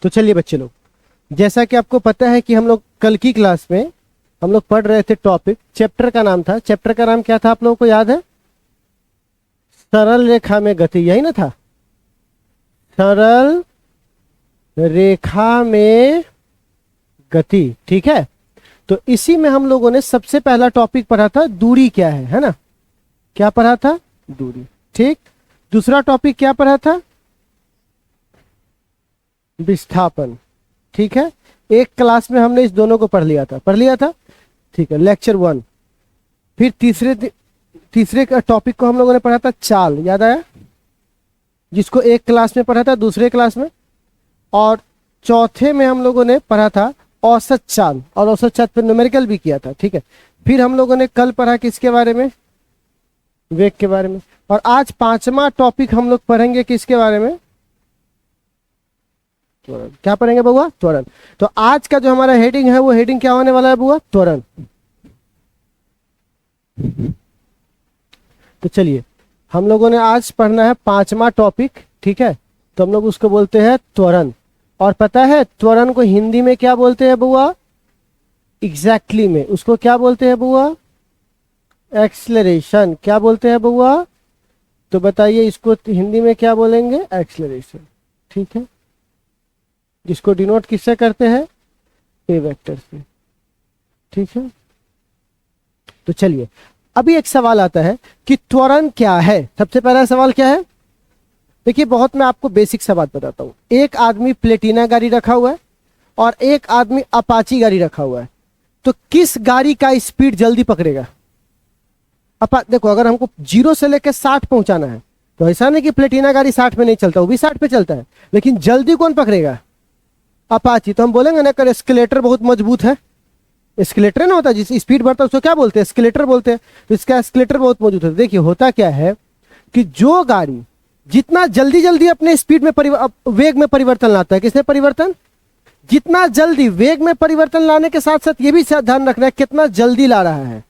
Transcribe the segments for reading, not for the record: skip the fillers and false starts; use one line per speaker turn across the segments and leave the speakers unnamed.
तो चलिए बच्चे लोग, जैसा कि आपको पता है कि हम लोग कल की क्लास में हम लोग पढ़ रहे थे टॉपिक, चैप्टर का नाम था, चैप्टर का नाम क्या था आप लोगों को याद है? सरल रेखा में गति, यही ना था? सरल रेखा में गति, ठीक है। तो इसी में हम लोगों ने सबसे पहला टॉपिक पढ़ा था दूरी क्या है ना? क्या पढ़ा था? दूरी, ठीक। दूसरा टॉपिक क्या पढ़ा था? विस्थापन, ठीक है। एक क्लास में हमने इस दोनों को पढ़ लिया था, ठीक है, लेक्चर 1। फिर तीसरे का टॉपिक को हम लोगों ने पढ़ा था चाल, याद आया? जिसको एक क्लास में पढ़ा था, दूसरे क्लास में। और चौथे में हम लोगों ने पढ़ा था औसत चाल, और औसत चाल पर न्यूमेरिकल भी किया था, ठीक है। फिर हम लोगों ने कल पढ़ा किसके बारे में? वेग के बारे में। और आज पांचवा टॉपिक हम लोग पढ़ेंगे किसके बारे में? त्वरण। क्या पढ़ेंगे बुआ? त्वरण। तो आज का जो हमारा हेडिंग है वो हेडिंग क्या होने वाला है बुआ? त्वरण। तो चलिए, हम लोगों ने आज पढ़ना है पांचवा टॉपिक, ठीक है। तो हम लोग उसको बोलते हैं त्वरण। और पता है त्वरण को हिंदी में क्या बोलते हैं बुआ? एग्जैक्टली में उसको क्या बोलते हैं बुआ? एक्सलरेशन। क्या बोलते हैं बुआ? तो बताइए इसको हिंदी में क्या बोलेंगे? एक्सलरेशन, ठीक है। जिसको डिनोट किससे करते हैं? ए वेक्टर से, ठीक है। तो चलिए, अभी एक सवाल आता है कि त्वरण क्या है। सबसे पहला सवाल क्या है? देखिए, बहुत मैं आपको बेसिक सा बात बताता हूं। एक आदमी प्लेटिना गाड़ी रखा हुआ है और एक आदमी अपाची गाड़ी रखा हुआ है। तो किस गाड़ी का स्पीड जल्दी पकड़ेगा? देखो, अगर हमको 0 से लेकर 60 पहुंचाना है तो ऐसा नहीं कि प्लेटिना गाड़ी 60 में नहीं चलता, वो भी 60 पे चलता है, लेकिन जल्दी कौन पकड़ेगा? अपाची। तो हम बोलेंगे ना कर एस्केलेटर बहुत मजबूत है। एस्केलेटर ना होता है, जिस स्पीड बढ़ता है उसको क्या बोलते हैं? एस्केलेटर बोलते हैं। तो इसका एस्केलेटर बहुत मजबूत है। देखिए, होता क्या है कि जो गाड़ी जितना जल्दी जल्दी अपने स्पीड में वेग में परिवर्तन लाता है, किसने परिवर्तन? जितना जल्दी वेग में परिवर्तन लाने के साथ साथ ये भी ध्यान रखना है कितना जल्दी ला रहा है।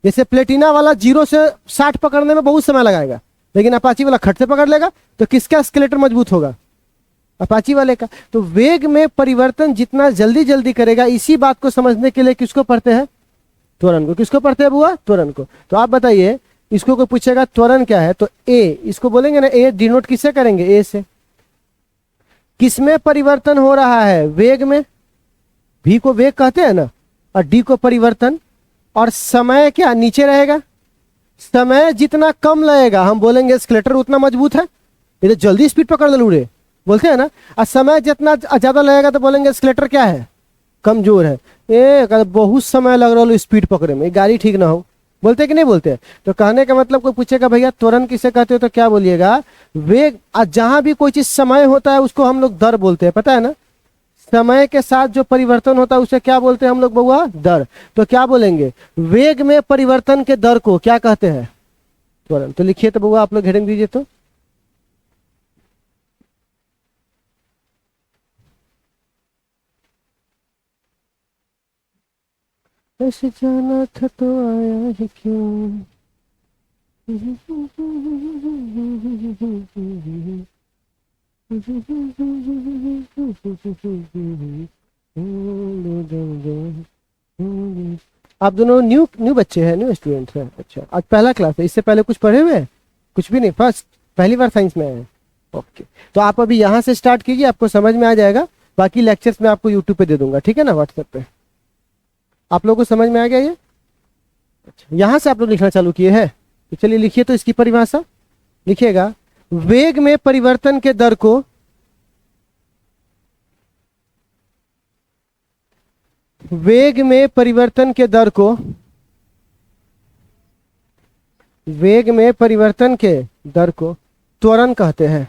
जैसे प्लेटिना वाला 0 से 60 पकड़ने में बहुत समय लगाएगा, लेकिन अपाची वाला खट से पकड़ लेगा। तो किसका एस्केलेटर मजबूत होगा? अपाची वाले का। तो वेग में परिवर्तन जितना जल्दी जल्दी करेगा, इसी बात को समझने के लिए किसको पढ़ते हैं? त्वरण को। किसको पढ़ते हैं बुआ? त्वरण को। तो आप बताइए, इसको कोई पूछेगा त्वरण क्या है तो ए, इसको बोलेंगे ना, ए डिनोट किससे करेंगे? ए से। किसमें परिवर्तन हो रहा है? वेग में। भी को वेग कहते हैं ना, और डी को परिवर्तन। और समय क्या नीचे रहेगा? समय जितना कम लगेगा हम बोलेंगे एस्केलेटर उतना मजबूत है। ये तो जल्दी स्पीड पकड़ ले लूरे बोलते हैं ना। और समय जितना ज्यादा लगेगा तो बोलेंगे एस्केलेटर क्या है? कमजोर है। ये बहुत समय लग रहा है स्पीड पकड़े में, गाड़ी ठीक ना हो, बोलते कि नहीं बोलते? तो कहने का मतलब कोई पूछेगा भैया त्वरण किसे कहते हो तो क्या बोलिएगा? वेग। जहां भी कोई चीज समय होता है उसको हम लोग दर बोलते हैं, पता है ना? समय के साथ जो परिवर्तन होता है उसे क्या बोलते हैं हम लोग बउआ? दर। तो क्या बोलेंगे? वेग में परिवर्तन के दर को क्या कहते हैं? त्वरण। तो लिखिए तो बउआ, आप लोग हेडिंग दीजिए तो। ऐसे जाना था तो आया ही क्यों? आप दोनों न्यू न्यू बच्चे हैं, न्यू स्टूडेंट हैं? अच्छा, आज पहला क्लास है। इससे पहले कुछ पढ़े हुए हैं? कुछ भी नहीं, फर्स्ट पहली बार साइंस में आए हैं? ओके। तो आप अभी यहाँ से स्टार्ट कीजिए, आपको समझ में आ जाएगा। बाकी लेक्चर्स में आपको यूट्यूब पे दे दूंगा, ठीक है ना, व्हाट्सएप पे। आप लोगों को समझ में आ गया ये? अच्छा, यहाँ से आप लोग लिखना चालू किए हैं तो चलिए लिखिए तो इसकी परिभाषा। लिखिएगा, वेग में परिवर्तन के दर को वेग में परिवर्तन के दर को वेग में परिवर्तन के दर को त्वरण कहते हैं।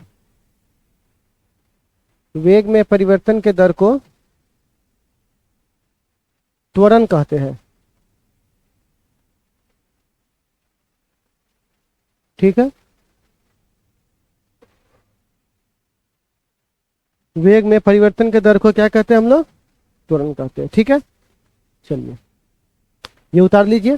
वेग में परिवर्तन के दर को त्वरण कहते हैं, ठीक है। वेग में परिवर्तन के दर को क्या कहते हैं हम लोग? त्वरण कहते हैं, ठीक है। चलिए, ये उतार लीजिए।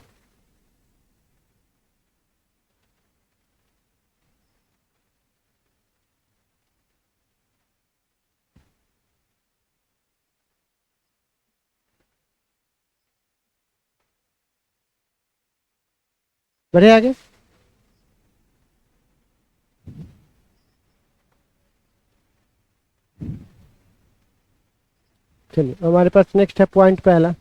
बढ़े आगे। चलिए हमारे पास नेक्स्ट है पॉइंट पहला,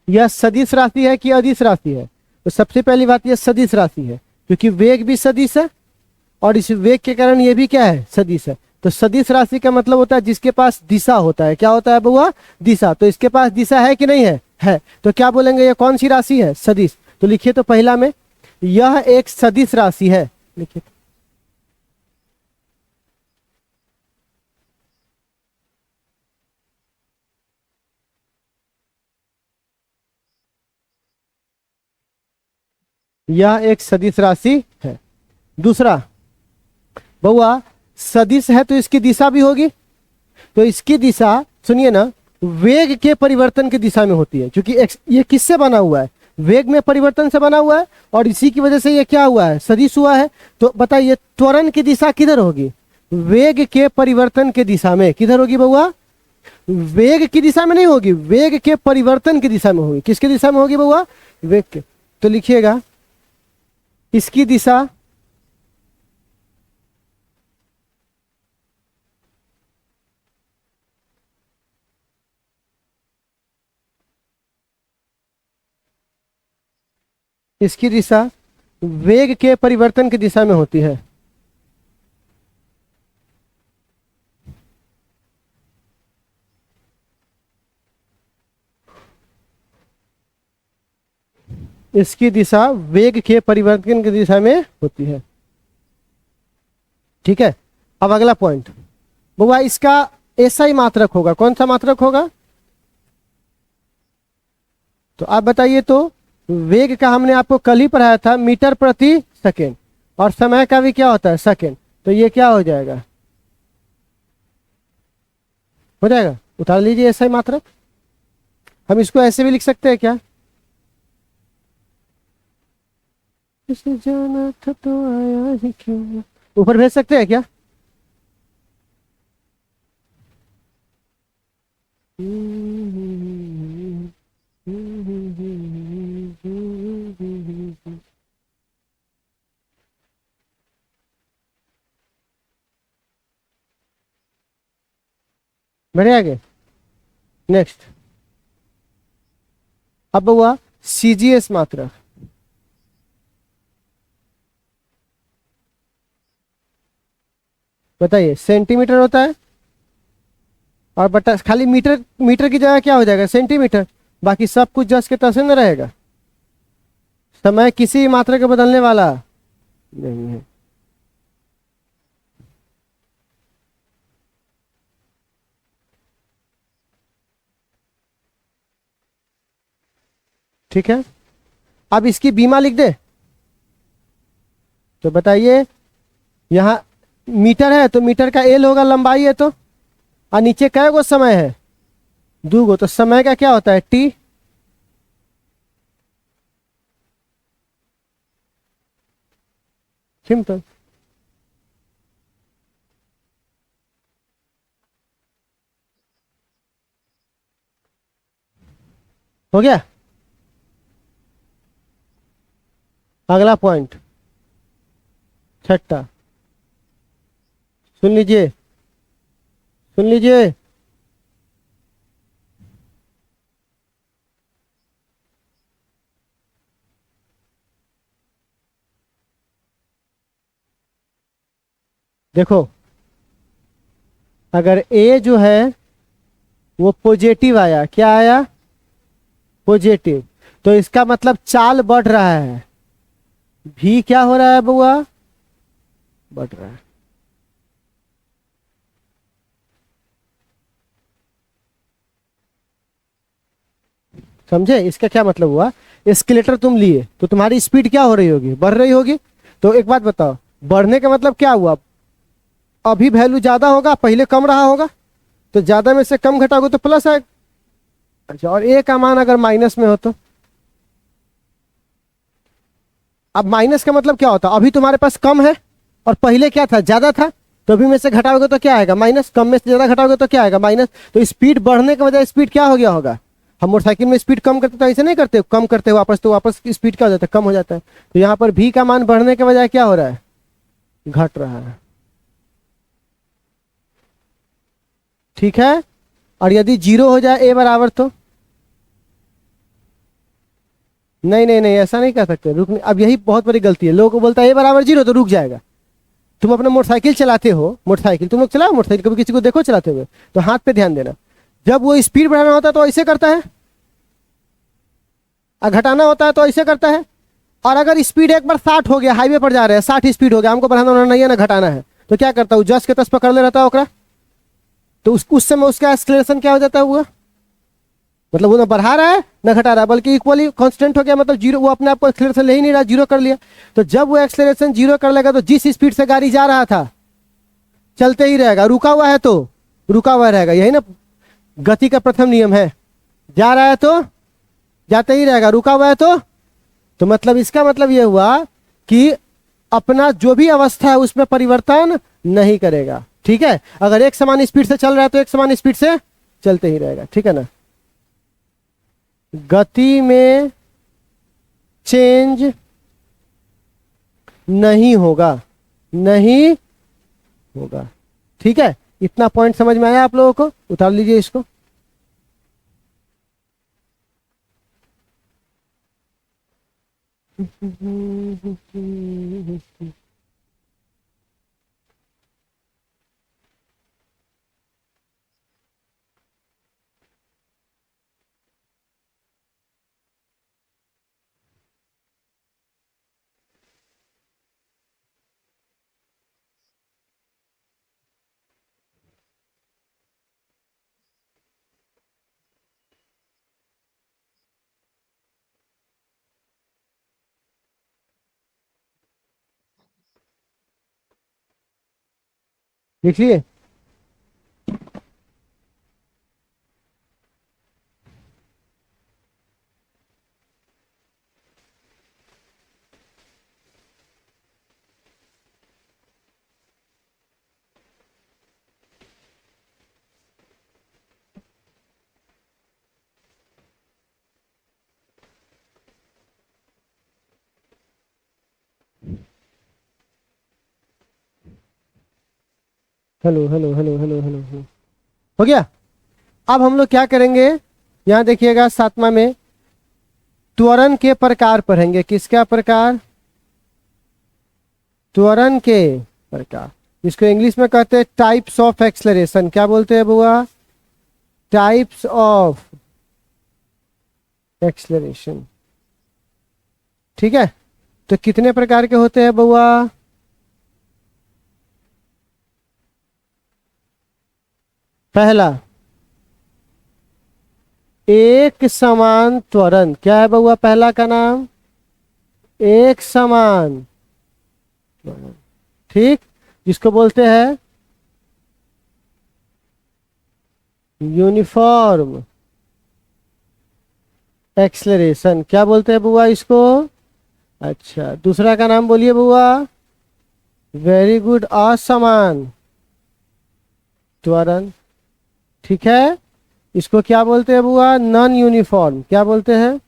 यह सदिश राशि है कि अदिश राशि है। तो सबसे पहली बात, यह सदिश राशि है क्योंकि वेग भी सदिश है और इस वेग के कारण ये भी क्या है, सदिश है। तो सदिश राशि का मतलब होता है जिसके पास दिशा होता है। क्या होता है बउआ, दिशा। तो इसके पास दिशा है कि नहीं है, है। तो क्या बोलेंगे, ये कौन सी राशि है, सदिश। तो लिखिए तो पहला में, यह एक सदिश राशि है। लिखिए यह एक सदिश राशि है। दूसरा बउआ, सदिश है तो इसकी दिशा भी होगी। तो इसकी दिशा सुनिए ना, वेग के परिवर्तन की दिशा में होती है क्योंकि ये किससे बना हुआ है, वेग में परिवर्तन से बना हुआ है और इसी की वजह से ये क्या हुआ है, सदिश हुआ है। तो बताइए त्वरण की दिशा किधर होगी, वेग के परिवर्तन की दिशा में। किधर होगी बउआ, वेग की दिशा में नहीं होगी, वेग के परिवर्तन की दिशा में होगी। किसकी दिशा में होगी बउआ, वेग के। तो लिखिएगा इसकी दिशा इसकी दिशा वेग के परिवर्तन की दिशा में होती है। इसकी दिशा वेग के परिवर्तन की दिशा में होती है। ठीक है। अब अगला पॉइंट बउआ, इसका ऐसा ही मात्रक होगा। कौन सा मात्रक होगा, तो आप बताइए। तो वेग का हमने आपको कल ही पढ़ाया था, मीटर प्रति सेकेंड, और समय का भी क्या होता है, सेकेंड। तो ये क्या हो जाएगा, हो जाएगा। उतार लीजिए ऐसा ही मात्रक। हम इसको ऐसे भी लिख सकते हैं क्या, इसे जाना था तो आया ही क्यों, ऊपर भेज सकते हैं क्या। बढ़े आगे। नेक्स्ट, अब हुआ सीजीएस मात्रक। बताइए, सेंटीमीटर होता है और बटा खाली मीटर, मीटर की जगह क्या हो जाएगा, सेंटीमीटर। बाकी सब कुछ जस के तसे न रहेगा। समय किसी मात्रा के बदलने वाला नहीं है। ठीक है। अब इसकी बीमा लिख दे। तो बताइए, यहां मीटर है तो मीटर का एल होगा, लंबाई है तो, और नीचे कै गो समय है, 2 गो। तो समय का क्या होता है, टी। सिंपल। हो गया। अगला पॉइंट छठा, सुन लीजिए, सुन लीजिए। देखो, अगर ए जो है वो पॉजिटिव आया, क्या आया, पॉजिटिव, तो इसका मतलब चाल बढ़ रहा है। भी क्या हो रहा है बुआ, बढ़ रहा है। समझे, इसका क्या मतलब हुआ, एस्केलेटर तुम लिए तो तुम्हारी स्पीड क्या हो रही होगी, बढ़ रही होगी। तो एक बात बताओ, बढ़ने का मतलब क्या हुआ, अभी वैल्यू ज्यादा होगा, पहले कम रहा होगा, तो ज्यादा में से कम घटाओगे तो प्लस आएगा। अच्छा, और ए का मान अगर माइनस में हो तो, अब माइनस का मतलब क्या होता है, अभी तुम्हारे पास कम है और पहले क्या था, ज्यादा था। तो अभी में से घटाओगे तो क्या आएगा, माइनस। कम में से ज्यादा घटाओगे तो क्या आएगा, माइनस। तो स्पीड बढ़ने की वजह स्पीड क्या हो गया होगा, हम मोटरसाइकिल में स्पीड कम करते तो ऐसे नहीं करते, कम करते वापस तो वापस स्पीड क्या हो जाता है, कम हो जाता है। तो यहाँ पर भी का मान बढ़ने के बजाय क्या हो रहा है, घट रहा है। ठीक है, और यदि जीरो हो जाए ए बराबर तो नहीं नहीं नहीं, ऐसा नहीं कर सकते, रुक नहीं। अब यही बहुत बड़ी गलती है, लोगों को बोलता है ए बराबर जीरो तो रुक जाएगा। तुम अपना मोटरसाइकिल चलाते हो, मोटरसाइकिल तुम लोग चलाओ मोटरसाइकिल, कभी किसी को देखो चलाते हुए तो हाथ पे ध्यान देना। जब वो स्पीड बढ़ाना होता है तो ऐसे करता है, और घटाना होता है तो ऐसे करता है। और अगर स्पीड एक बार 60 हो गया, हाईवे पर जा रहे हैं 60 स्पीड हो गया, हमको बढ़ाना नहीं है ना घटाना है, तो क्या करता हूँ, जस के तस पकड़ ले रहता है ओकरा। तो उस समय उसका एक्सलेरेशन क्या हो जाता है, हुआ मतलब वो ना बढ़ा रहा है ना घटा रहा है, बल्कि इक्वली कांस्टेंट हो गया, मतलब जीरो, वो अपने आप को एक्सलेरेशन ले ही नहीं रहा, जीरो कर लिया। तो जब वो एक्सलेरेशन जीरो कर लेगा तो जिस स्पीड से गाड़ी जा रहा था चलते ही रहेगा, रुका हुआ है तो रुका हुआ रहेगा। यही ना गति का प्रथम नियम है, जा रहा है तो जाते ही रहेगा, रुका हुआ है तो मतलब इसका मतलब ये हुआ कि अपना जो भी अवस्था है उसमें परिवर्तन नहीं करेगा। ठीक है, अगर एक समान स्पीड से चल रहा है तो एक समान स्पीड से चलते ही रहेगा। ठीक है ना, गति में चेंज नहीं होगा, नहीं होगा। ठीक है, इतना पॉइंट समझ में आया आप लोगों को, उतार लीजिए इसको। देखिए, hello hello hello hello hello hello, हो गया। अब हम लोग क्या करेंगे, यहां देखिएगा 7वां में त्वरण के प्रकार पढ़ेंगे। किसका प्रकार, त्वरण के प्रकार, इसको इंग्लिश में कहते हैं टाइप्स ऑफ एक्सलरेशन। क्या बोलते हैं बुआ, टाइप्स ऑफ एक्सलरेशन। ठीक है, तो कितने प्रकार के होते हैं बुआ, पहला एक समान त्वरण। क्या है बउआ पहला का नाम, एक समान त्वरण। ठीक, जिसको बोलते हैं यूनिफॉर्म एक्सलरेशन। क्या बोलते हैं बुआ इसको, अच्छा दूसरा का नाम बोलिए बुआ, वेरी गुड, असमान त्वरण। ठीक है, इसको क्या बोलते हैं बुआ, नॉन यूनिफॉर्म। क्या बोलते हैं,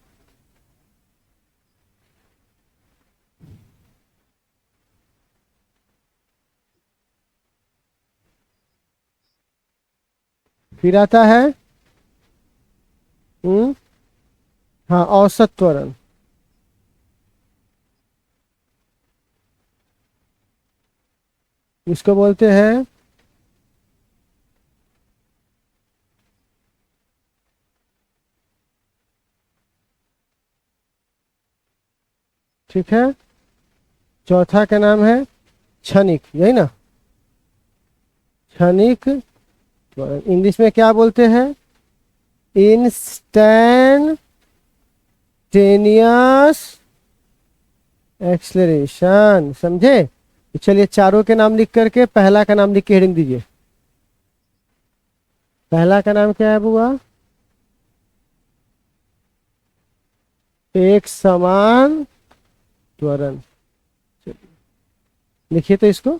फिर आता है हाँ औसत त्वरण। इसको बोलते हैं ठीक है, चौथा का नाम है क्षणिक, यही ना, क्षणिक त्वरण। इंग्लिश में क्या बोलते हैं, इंस्टैंटेनियस एक्सलरेशन। समझे, तो चलिए चारों के नाम लिख करके पहला का नाम लिख के हेडिंग दीजिए। पहला का नाम क्या है बुआ, एक समान त्वरण। लिखिए तो इसको,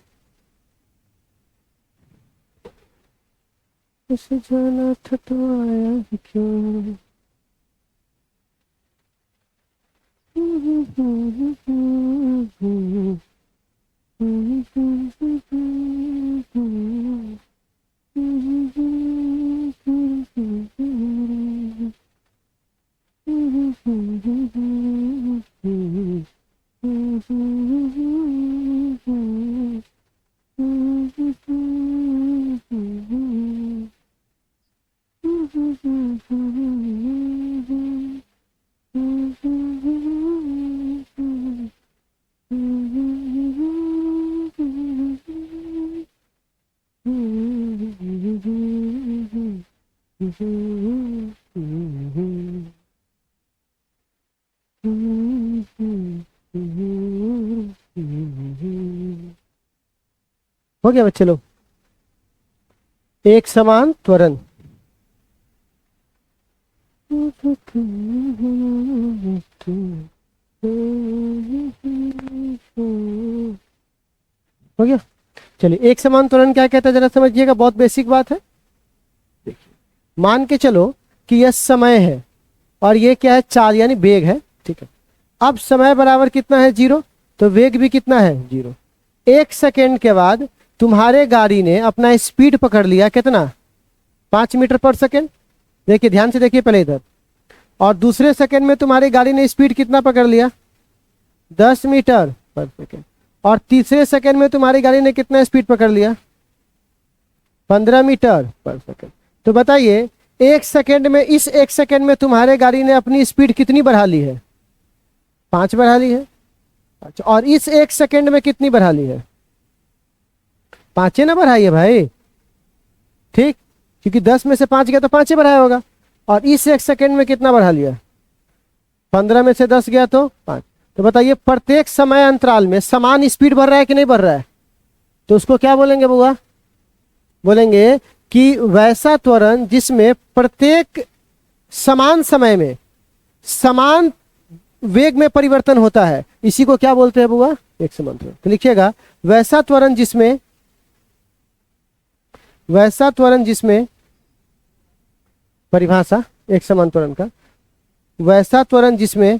उसे जाना था तो आया ही क्यों। हो गया बच्चे लोग। एक समान त्वरण। हो गया। चलिए, एक समान त्वरण क्या कहता है जरा समझिएगा, बहुत बेसिक बात है। देखिए, मान के चलो कि यह समय है और ये क्या है, चाल यानी वेग है, ठीक है। अब समय बराबर कितना है, 0, तो वेग भी कितना है, 0। 1 सेकेंड के बाद तुम्हारे गाड़ी ने अपना स्पीड पकड़ लिया, कितना, 5 मीटर पर सेकेंड। देखिए ध्यान से देखिए पहले इधर। और दूसरे सेकेंड में तुम्हारी गाड़ी ने स्पीड कितना पकड़ लिया, 10 मीटर पर सेकेंड। और तीसरे सेकेंड में तुम्हारी गाड़ी ने कितना स्पीड पकड़ लिया, 15 मीटर पर सेकेंड। तो बताइए 1 सेकेंड में, इस 1 सेकेंड में तुम्हारे गाड़ी ने अपनी स्पीड कितनी बढ़ा ली है, 5 बढ़ा ली है। अच्छा, और इस 1 सेकेंड में कितनी बढ़ा ली है, 5 ना बढ़ाई है भाई, ठीक, क्योंकि 10 में से 5 गया तो 5 बढ़ाया होगा। और इस 1 सेकेंड में कितना बढ़ा लिया, 15 में से 10 गया तो 5। तो बताइए प्रत्येक समय अंतराल में समान स्पीड बढ़ रहा है कि नहीं बढ़ रहा है, तो उसको क्या बोलेंगे बुआ, बोलेंगे कि वैसा त्वरण जिसमें प्रत्येक समान समय में समान वेग में परिवर्तन होता है, इसी को क्या बोलते हैं बुआ, एक समान त्वरण। तो लिखिएगा, वैसा त्वरण जिसमें परिभाषा एक समान त्वरण का, वैसा त्वरण जिसमें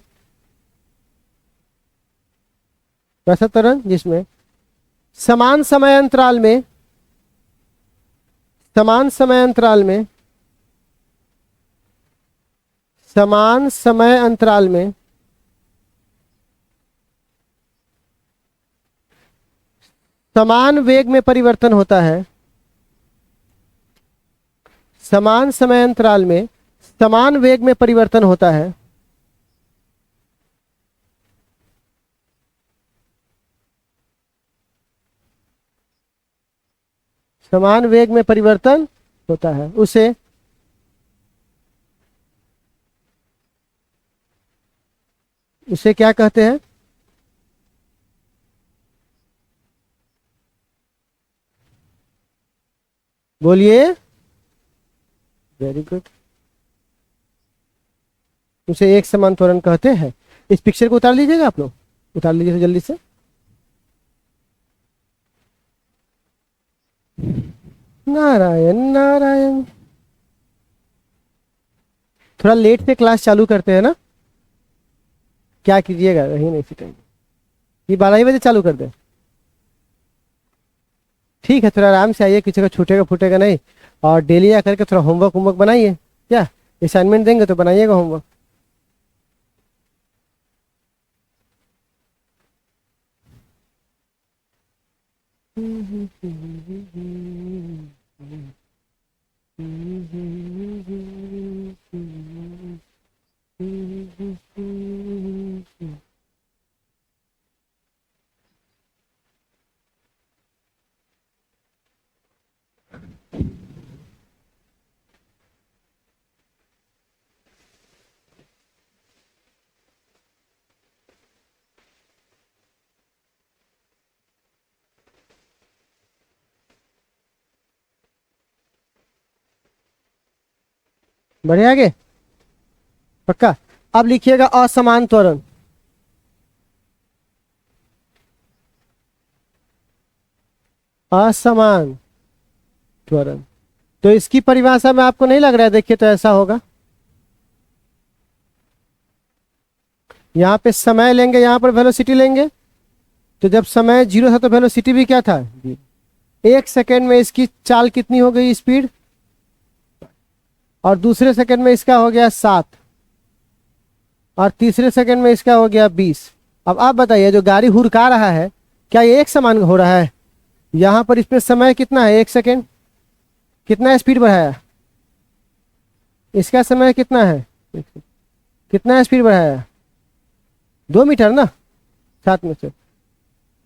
समान समय अंतराल में समान वेग में परिवर्तन होता है, समान समय अंतराल में समान वेग में परिवर्तन होता है, समान वेग में परिवर्तन होता है, उसे क्या कहते हैं, बोलिए, वेरी गुड, उसे एक समान त्वरण कहते हैं। इस पिक्चर को उतार लीजिएगा आप लोग, उतार लीजिए जल्दी से। नारायण नारायण। थोड़ा लेट से क्लास चालू करते हैं ना, क्या कीजिएगा, रही नहीं सीटेंगे, ये 12 ही बजे चालू कर दे, ठीक है। थोड़ा आराम से आइए, किसी का छूटेगा फूटेगा नहीं। और डेली आकर के थोड़ा होमवर्क बनाइए, क्या असाइनमेंट देंगे तो बनाइएगा होमवर्क। बढ़े आगे, पक्का। अब लिखिएगा असमान त्वरण। असमान त्वरण, तो इसकी परिभाषा में आपको नहीं लग रहा है, देखिए तो ऐसा होगा, यहाँ पे समय लेंगे, यहाँ पर वेलोसिटी लेंगे। तो जब समय 0 था तो वेलोसिटी भी क्या था, 0। 1 सेकेंड में इसकी चाल कितनी हो गई, स्पीड, और दूसरे सेकेंड में इसका हो गया 7, और तीसरे सेकेंड में इसका हो गया 20। अब आप बताइए, जो गाड़ी हुरका रहा है क्या ये एक समान हो रहा है? यहाँ पर इसमें समय कितना है, 1 सेकेंड, कितना स्पीड बढ़ाया, इसका समय कितना है, कितना स्पीड बढ़ाया, 2 मीटर ना, 7 में से।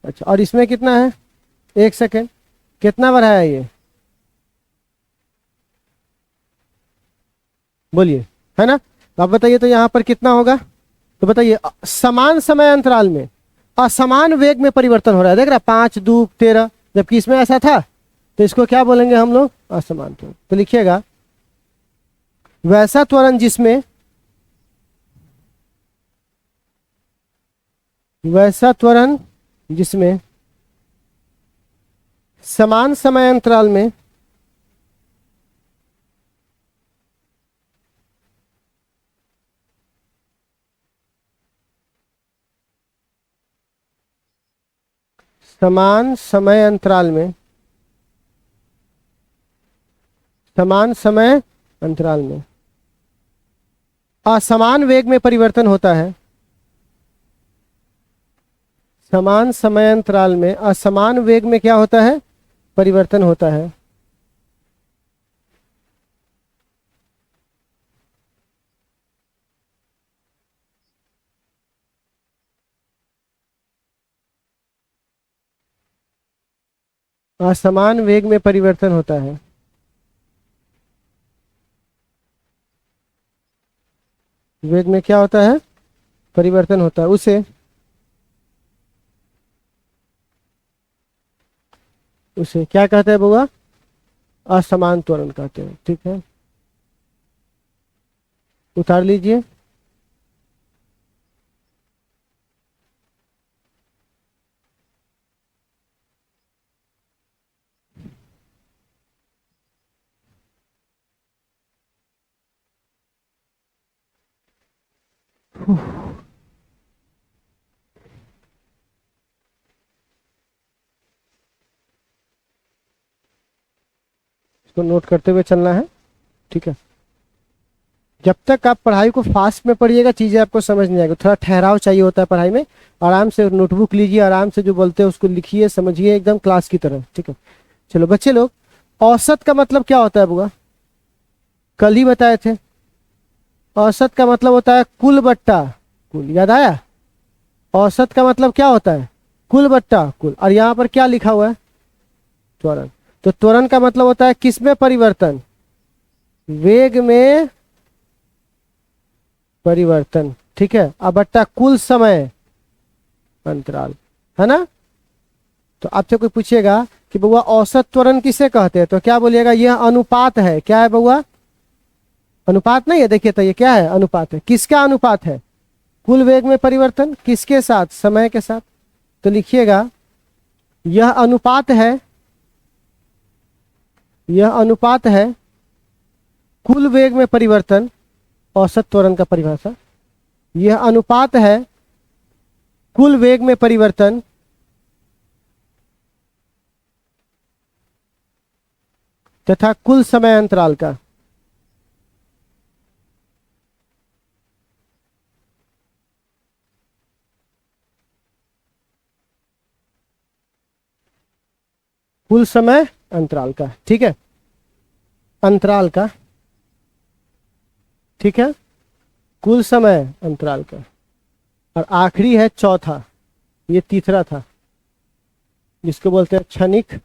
अच्छा, और इसमें कितना है, 1 सेकेंड, कितना बढ़ाया ये, बोलिए, है ना? तो आप बताइए तो यहाँ पर कितना होगा? तो बताइए, समान समय अंतराल में असमान वेग में परिवर्तन हो रहा है, देख रहा, 5 2 13, जबकि इसमें ऐसा था। तो इसको क्या बोलेंगे हम लोग, असमान त्वरण। तो लिखिएगा, वैसा त्वरण जिसमें, वैसा त्वरण जिसमें समान समय अंतराल में समान समय अंतराल में समान समय अंतराल में असमान वेग में परिवर्तन होता है, समान समय अंतराल में असमान वेग में क्या होता है, परिवर्तन होता है। असमान वेग में परिवर्तन होता है। वेग में क्या होता है, परिवर्तन होता है, उसे क्या कहते हैं बुआ, असमान त्वरण कहते हैं। ठीक है, उतार लीजिए। इसको नोट करते हुए चलना है, ठीक है? जब तक आप पढ़ाई को फास्ट में पढ़िएगा, चीजें आपको समझ नहीं आएगी, थोड़ा ठहराव चाहिए होता है पढ़ाई में। आराम से नोटबुक लीजिए, आराम से जो बोलते हैं उसको लिखिए, समझिए एकदम क्लास की तरह, ठीक है? चलो बच्चे लोग, औसत का मतलब क्या होता है बुआ, कल ही बताए थे। औसत का मतलब होता है कुल बट्टा कुल, याद आया? औसत का मतलब क्या होता है, कुल बट्टा कुल। और यहाँ पर क्या लिखा हुआ है, त्वरण। तो त्वरण का मतलब होता है किसमें परिवर्तन, वेग में परिवर्तन, ठीक है? अब बट्टा कुल समय अंतराल, है ना? तो आपसे कोई पूछेगा कि बउआ औसत त्वरण किसे कहते हैं, तो क्या बोलिएगा, यह अनुपात है। क्या है बउआ, अनुपात नहीं है, देखिए तो ये क्या है, अनुपात है। किसका अनुपात है, कुल वेग में परिवर्तन, किसके साथ, समय के साथ। तो लिखिएगा, यह अनुपात है, यह अनुपात है कुल वेग में परिवर्तन, औसत त्वरण का परिभाषा। यह अनुपात है कुल वेग में परिवर्तन तथा कुल समय अंतराल का। कुल समय अंतराल का, ठीक है, अंतराल का, ठीक है, कुल समय अंतराल का। और आखिरी है चौथा, ये तीसरा था, जिसको बोलते हैं क्षणिक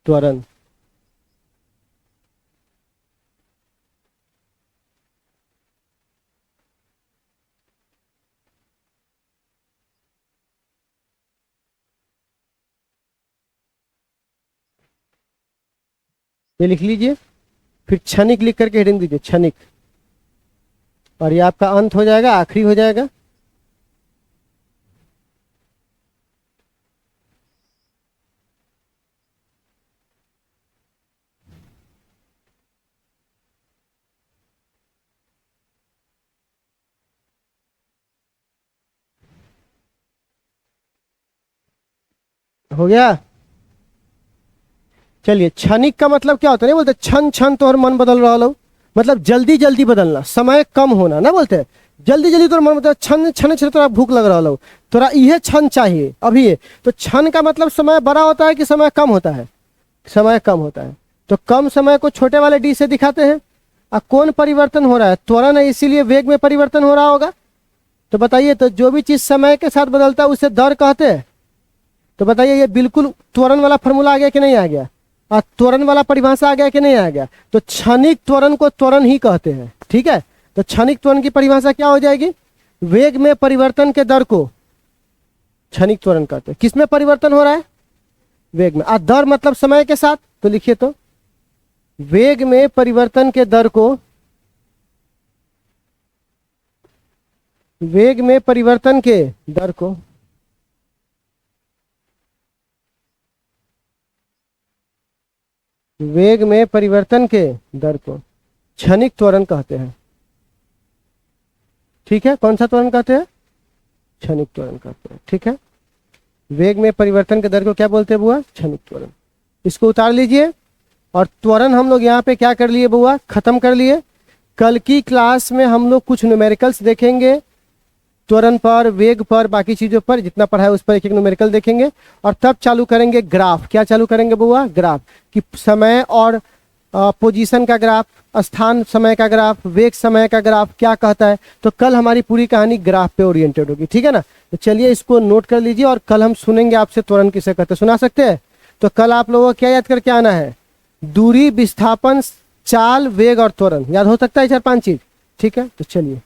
त्वरण। ये लिख लीजिए, फिर क्षणिक लिख करके हेडिंग दीजिए, क्षणिक। और ये आपका अंत हो जाएगा, आखिरी हो जाएगा। हो गया। चलिए, क्षणिक का मतलब क्या होता है, नहीं बोलते क्षण क्षण तोहर मन बदल रहा हो, मतलब जल्दी जल्दी बदलना, समय कम होना ना बोलते हैं। जल्दी जल्दी तोहर मन मतलब क्षण क्षण क्षण तोरा भूख लग रहा हो, तोरा यह क्षण चाहिए अभी ये। तो क्षण का मतलब समय बड़ा होता है कि समय कम होता है? समय कम होता है। तो कम समय को छोटे वाले डी से दिखाते हैं। अब कौन परिवर्तन हो रहा है? त्वरण है, इसीलिए वेग में परिवर्तन हो रहा होगा। तो बताइए, तो जो भी चीज समय के साथ बदलता है उसे दर कहते हैं। तो बताइए, ये बिल्कुल त्वरण वाला फॉर्मूला आ गया कि नहीं आ गया? त्वरण वाला परिभाषा आ गया कि नहीं आ गया? तो क्षणिक त्वरण को त्वरण ही कहते हैं, ठीक है। तो क्षणिक त्वरण की परिभाषा क्या हो जाएगी? वेग में परिवर्तन के दर को क्षणिक त्वरण कहते हैं। किसमें परिवर्तन हो रहा है? वेग में। दर मतलब समय के साथ, तो लिखिए तो वेग में परिवर्तन के दर को, वेग में परिवर्तन के दर को वेग में परिवर्तन के दर को क्षणिक त्वरण कहते हैं, ठीक है। कौन सा त्वरण कहते हैं? क्षणिक त्वरण कहते हैं, ठीक है। वेग में परिवर्तन के दर को क्या बोलते हैं बुआ? क्षणिक त्वरण। इसको उतार लीजिए। और त्वरण हम लोग यहाँ पे क्या कर लिए बुआ? खत्म कर लिए। कल की क्लास में हम लोग कुछ न्यूमेरिकल्स देखेंगे, त्वरण पर, वेग पर, बाकी चीजों पर जितना पढ़ा है उस पर एक एक न्यूमेरिकल देखेंगे। और तब चालू करेंगे ग्राफ। क्या चालू करेंगे बुआ? ग्राफ। कि समय और पोजीशन का ग्राफ, स्थान समय का ग्राफ, वेग समय का ग्राफ क्या कहता है। तो कल हमारी पूरी कहानी ग्राफ पे ओरिएंटेड होगी, ठीक है ना। तो चलिए इसको नोट कर लीजिए और कल हम सुनेंगे आपसे त्वरण किसे कहते हैं। सुना सकते हैं? तो कल आप लोगों को क्या याद करके आना है? दूरी, विस्थापन, चाल, वेग और त्वरण। याद हो सकता है 4-5 चीज, ठीक है। तो चलिए।